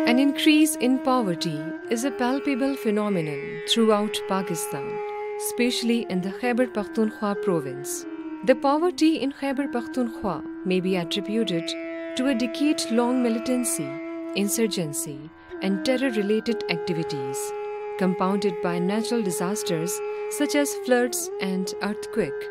An increase in poverty is a palpable phenomenon throughout Pakistan, especially in the Khyber Pakhtunkhwa province. The poverty in Khyber Pakhtunkhwa may be attributed to a decade-long militancy, insurgency, and terror-related activities, compounded by natural disasters such as floods and earthquake.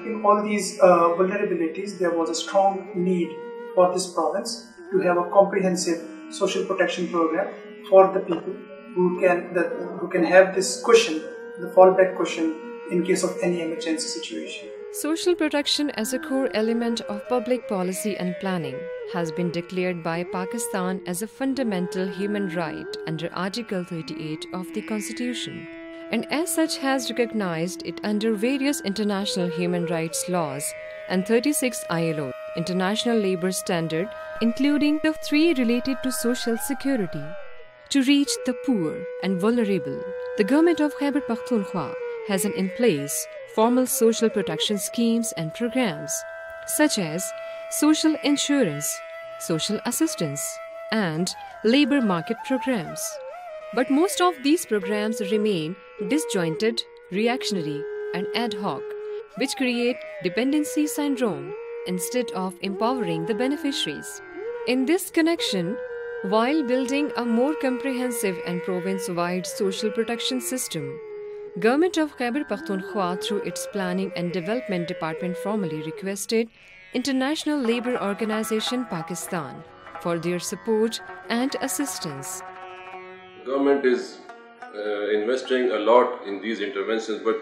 In all these vulnerabilities, there was a strong need for this province to have a comprehensive social protection program for the people who can have this cushion, the fallback cushion, in case of any emergency situation. Social protection as a core element of public policy and planning has been declared by Pakistan as a fundamental human right under Article 38 of the Constitution, and as such has recognized it under various international human rights laws and 36 ILO International Labour Standard, including the 3 related to social security. To reach the poor and vulnerable, the government of Khyber Pakhtunkhwa has in place formal social protection schemes and programs such as social insurance, social assistance, and labor market programs. But most of these programs remain disjointed, reactionary, and ad hoc, which create dependency syndrome instead of empowering the beneficiaries. In this connection, while building a more comprehensive and province-wide social protection system, Government of Khyber Pakhtunkhwa through its Planning and Development Department formally requested International Labour Organization Pakistan for their support and assistance. Government is investing a lot in these interventions, but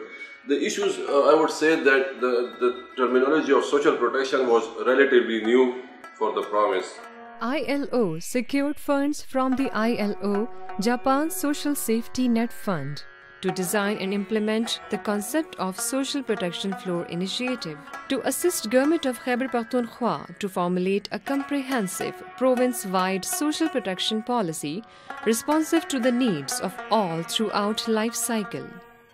the issues, I would say that the terminology of social protection was relatively new for the province. ILO secured funds from the ILO Japan Social Safety Net Fund to design and implement the concept of Social Protection Floor Initiative to assist Government of Khyber Pakhtunkhwa to formulate a comprehensive province-wide social protection policy responsive to the needs of all throughout life cycle.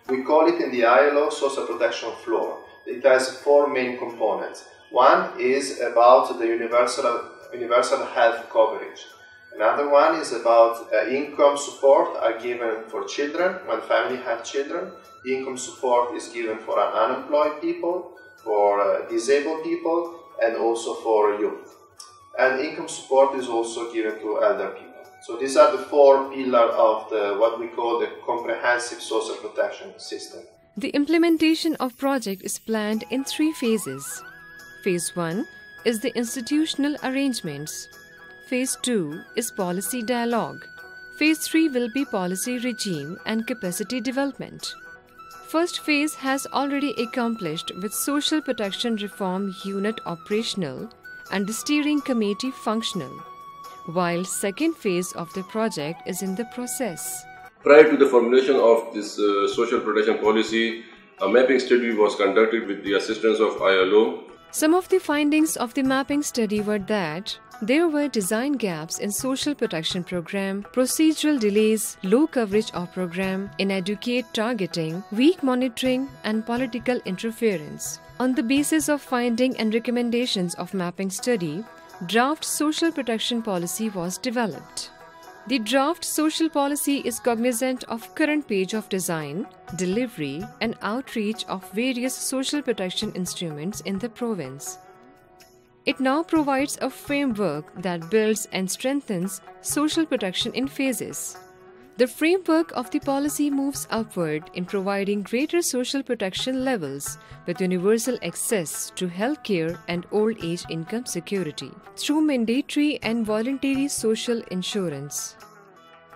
We call it in the ILO Social Protection Floor. It has 4 main components. One is about the universal health coverage. Another one is about income support are given for children when family have children. Income support is given for unemployed people, for disabled people, and also for youth. And income support is also given to elder people. So these are the 4 pillars of what we call the comprehensive social protection system. The implementation of project is planned in 3 phases. Phase 1 is the institutional arrangements. Phase 2 is policy dialogue. Phase 3 will be policy regime and capacity development. First phase has already accomplished with Social Protection Reform Unit operational and the steering committee functional, while second phase of the project is in the process. Prior to the formulation of this social protection policy, a mapping study was conducted with the assistance of ILO. Some of the findings of the mapping study were that there were design gaps in social protection program, procedural delays, low coverage of program, inadequate targeting, weak monitoring, and political interference. On the basis of finding and recommendations of mapping study, draft social protection policy was developed. The draft social policy is cognizant of current page of design, delivery, and outreach of various social protection instruments in the province. It now provides a framework that builds and strengthens social protection in phases. The framework of the policy moves upward in providing greater social protection levels with universal access to healthcare and old age income security through mandatory and voluntary social insurance.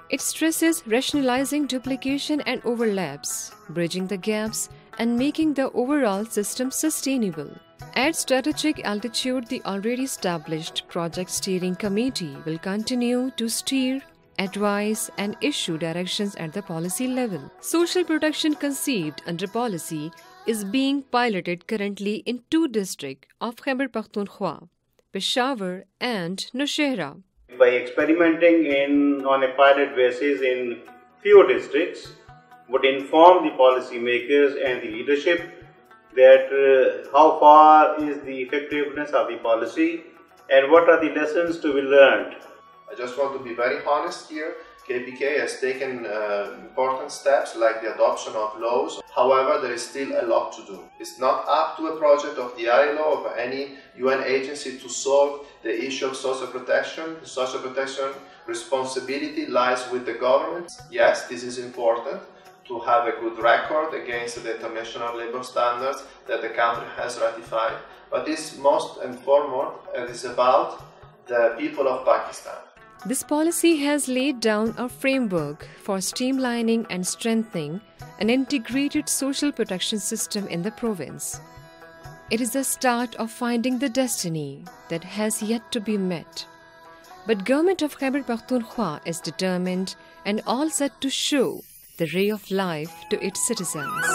It stresses rationalizing duplication and overlaps, bridging the gaps, and making the overall system sustainable. At strategic altitude, the already established Project Steering Committee will continue to steer, advise, and issue directions at the policy level. Social protection conceived under policy is being piloted currently in 2 districts of Khyber Pakhtunkhwa, Peshawar and Nowshera. By experimenting on a pilot basis in few districts, would inform the policymakers and the leadership that how far is the effectiveness of the policy and what are the lessons to be learned? I just want to be very honest here. KPK has taken important steps like the adoption of laws. However, there is still a lot to do. It's not up to a project of the ILO or of any UN agency to solve the issue of social protection. The social protection responsibility lies with the government. Yes, this is important to have a good record against the international labor standards that the country has ratified. But this most and foremost is about the people of Pakistan. This policy has laid down a framework for streamlining and strengthening an integrated social protection system in the province. It is the start of finding the destiny that has yet to be met. But Government of Khyber Pakhtunkhwa is determined and all set to show the ray of life to its citizens.